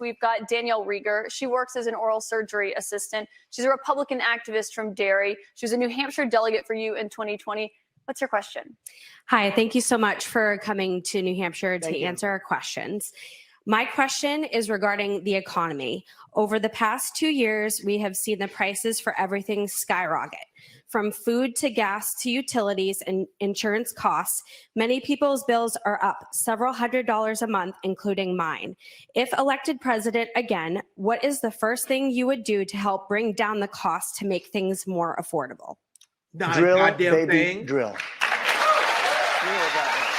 we've got Danielle Rieger. She works as an oral surgery assistant. She's a Republican activist from Derry. She was a New Hampshire delegate for you in 2020. What's your question? Hi, thank you so much for coming to New Hampshire to answer our questions. My question is regarding the economy. Over the past 2 years, we have seen the prices for everything skyrocket. From food to gas to utilities and insurance costs, many people's bills are up several $100s a month, including mine. If elected president again, what is the first thing you would do to help bring down the cost to make things more affordable? Not Drill, a goddamn baby, thing. drill. You know about that.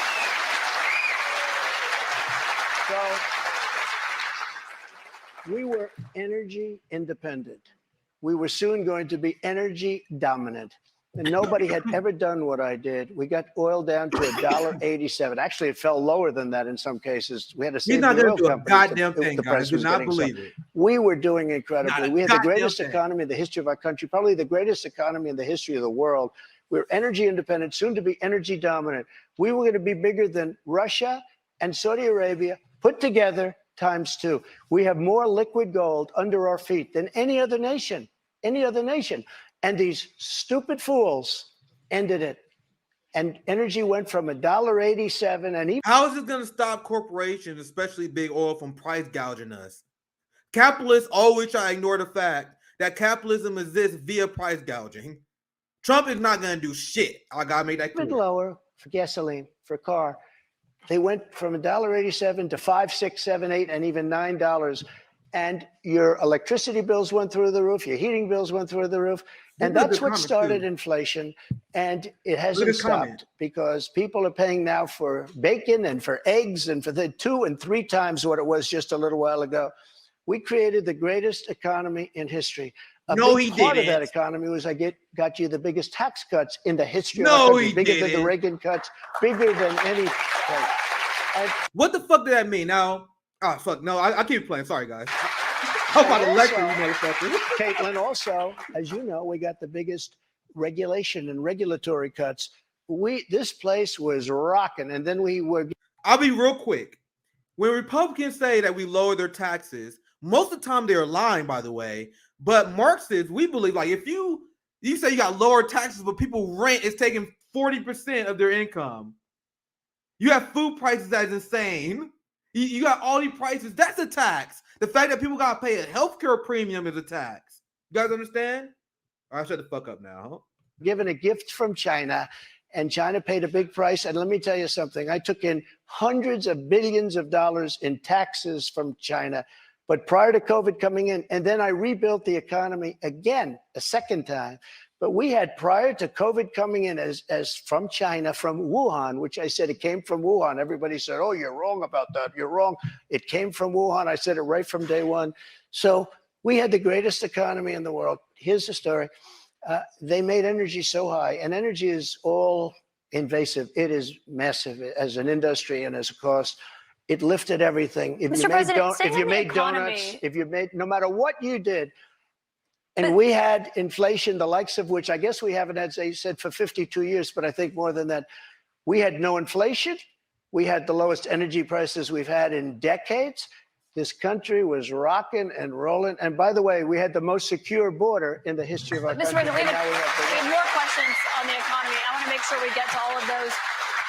So we were energy independent. We were soon going to be energy dominant. And nobody had ever done what I did. We got oil down to $1.87. Actually, it fell lower than that in some cases. We had to save the oil companies. He's not going to do a goddamn thing, guys. Do not believe it. We were doing incredibly. We had the greatest economy in the history of our country, probably the greatest economy in the history of the world. We were energy independent, soon to be energy dominant. We were going to be bigger than Russia and Saudi Arabia put together ×2. We have more liquid gold under our feet than any other nation, And these stupid fools ended it. And energy went from $1.87 and even— How is it going to stop corporations, especially big oil, from price gouging us? Capitalists always try to ignore the fact that capitalism exists via price gouging. Trump is not going to do shit. I got to make that clear. Lower for gasoline, for a car. They went from $1.87 to $5, $6, $7, $8, and even $9. And your electricity bills went through the roof. Your heating bills went through the roof. And that's what started inflation. And it hasn't stopped because people are paying now for bacon and for eggs and for the 2 and 3 times what it was just a little while ago. We created the greatest economy in history. A big part of that economy was got you the biggest tax cuts in the history of our country. Bigger than the Reagan cuts, bigger than any. What the fuck did that mean? Now, oh fuck, no, I keep playing. Sorry, guys. I'm about to lecture you, motherfucker. Caitlin, also, as you know, we got the biggest regulation and regulatory cuts. This place was rocking, and then we were. I'll be real quick. When Republicans say that we lower their taxes, most of the time they're lying, by the way. But Marxists, we believe, like, if you say you got lower taxes, but people rent is taking 40% of their income. You have food prices that is insane. You got all these prices. That's a tax. The fact that people got to pay a healthcare premium is a tax. You guys understand? All right, shut the fuck up now. Given a gift from China, and China paid a big price. And let me tell you something. I took in hundreds of billions of dollars in taxes from China. But prior to COVID coming in, and then I rebuilt the economy again, a second time. But we had, prior to COVID coming in as from China, from Wuhan, which I said it came from Wuhan. Everybody said, oh, you're wrong about that. You're wrong. It came from Wuhan. I said it right from day one. So we had the greatest economy in the world. Here's the story. They made energy so high, and energy is all invasive. It is massive as an industry and as a cost. It lifted everything. If you made donuts, no matter what you did, and we had inflation, the likes of which I guess we haven't had, they said, for 52 years, but I think more than that. We had no inflation. We had the lowest energy prices we've had in decades. This country was rocking and rolling. And by the way, we had the most secure border in the history of our country. Mr. President, we have more questions on the economy. I want to make sure we get to all of those.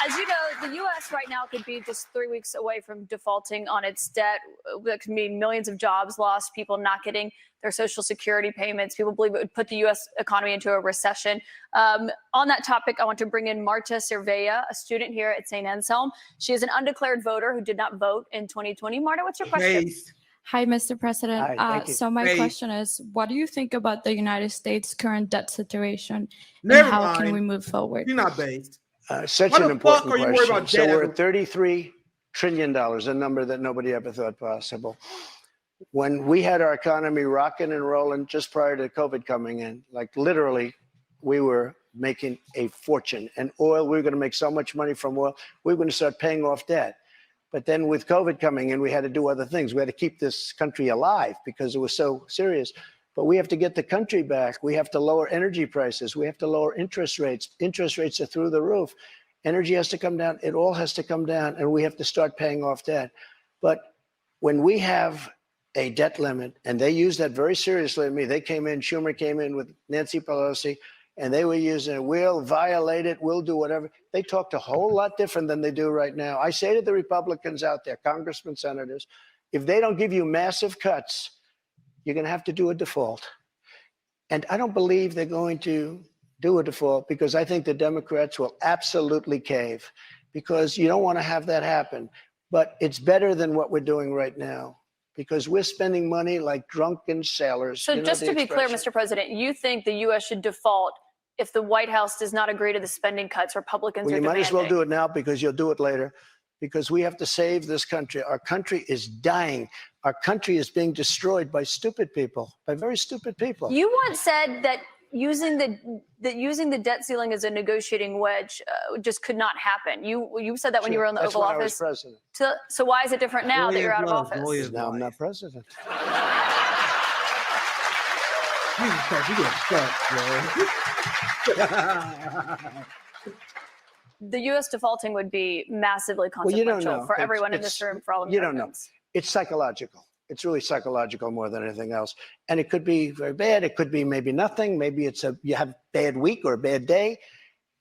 As you know, the U.S. right now could be just 3 weeks away from defaulting on its debt. That could mean millions of jobs lost, people not getting their Social Security payments. People believe it would put the U.S. economy into a recession. On that topic, I want to bring in Marta Cervella, a student here at St. Anselm. She is an undeclared voter who did not vote in 2020. Marta, what's your question? Hi, Mr. President. Hi, so my question is, what do you think about the United States' current debt situation? Never and how mind. can we move forward? You're not based. Such an important question. So we're at $33 trillion, a number that nobody ever thought possible. When we had our economy rocking and rolling just prior to COVID coming in, like literally, we were making a fortune. And oil, we were going to make so much money from oil, we were going to start paying off debt. But then with COVID coming in, we had to do other things. We had to keep this country alive because it was so serious. But we have to get the country back. We have to lower energy prices. We have to lower interest rates. Interest rates are through the roof. Energy has to come down. It all has to come down, and we have to start paying off debt. But when we have a debt limit, and they used that very seriously to me. They came in, Schumer came in with Nancy Pelosi, and they were using it. We'll violate it. We'll do whatever. They talked a whole lot different than they do right now. I say to the Republicans out there, congressmen, senators, if they don't give you massive cuts, you're going to have to do a default. And I don't believe they're going to do a default because I think the Democrats will absolutely cave because you don't want to have that happen. But it's better than what we're doing right now because we're spending money like drunken sailors. So just to be clear, Mr. President, you think the U.S. should default if the White House does not agree to the spending cuts Republicans are demanding? Well, you might as well do it now because you'll do it later. Because we have to save this country. Our country is dying. Our country is being destroyed by stupid people, by very stupid people. You once said that using the debt ceiling as a negotiating wedge just could not happen. You said that when you were in the Oval Office. I was president. So why is it different now that you're out of office? Now I'm not president. Jesus Christ, you get stuck, bro. The U.S. defaulting would be massively consequential for everyone in this room, for all Americans. You don't know. It's psychological. It's really psychological more than anything else. And it could be very bad. It could be maybe nothing. Maybe it's you have a bad week or a bad day.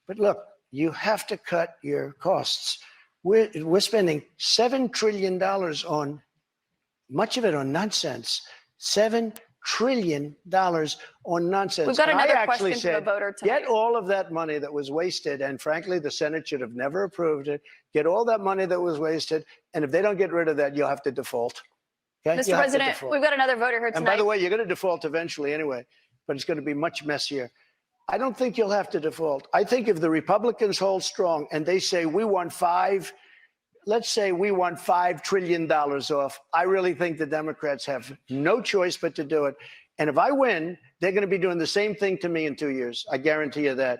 But look, you have to cut your costs. We're spending $7 trillion on, much of it on nonsense. $7 trillion on nonsense. We've got another question from a voter tonight. Get all of that money that was wasted, and frankly, the Senate should have never approved it. Get all that money that was wasted, and if they don't get rid of that, you'll have to default. Okay? Mr. President, we've got another voter here tonight. And by the way, you're going to default eventually anyway, but it's going to be much messier. I don't think you'll have to default. I think if the Republicans hold strong and they say we want let's say we want $5 trillion off. I really think the Democrats have no choice but to do it. And if I win, they're going to be doing the same thing to me in 2 years. I guarantee you that.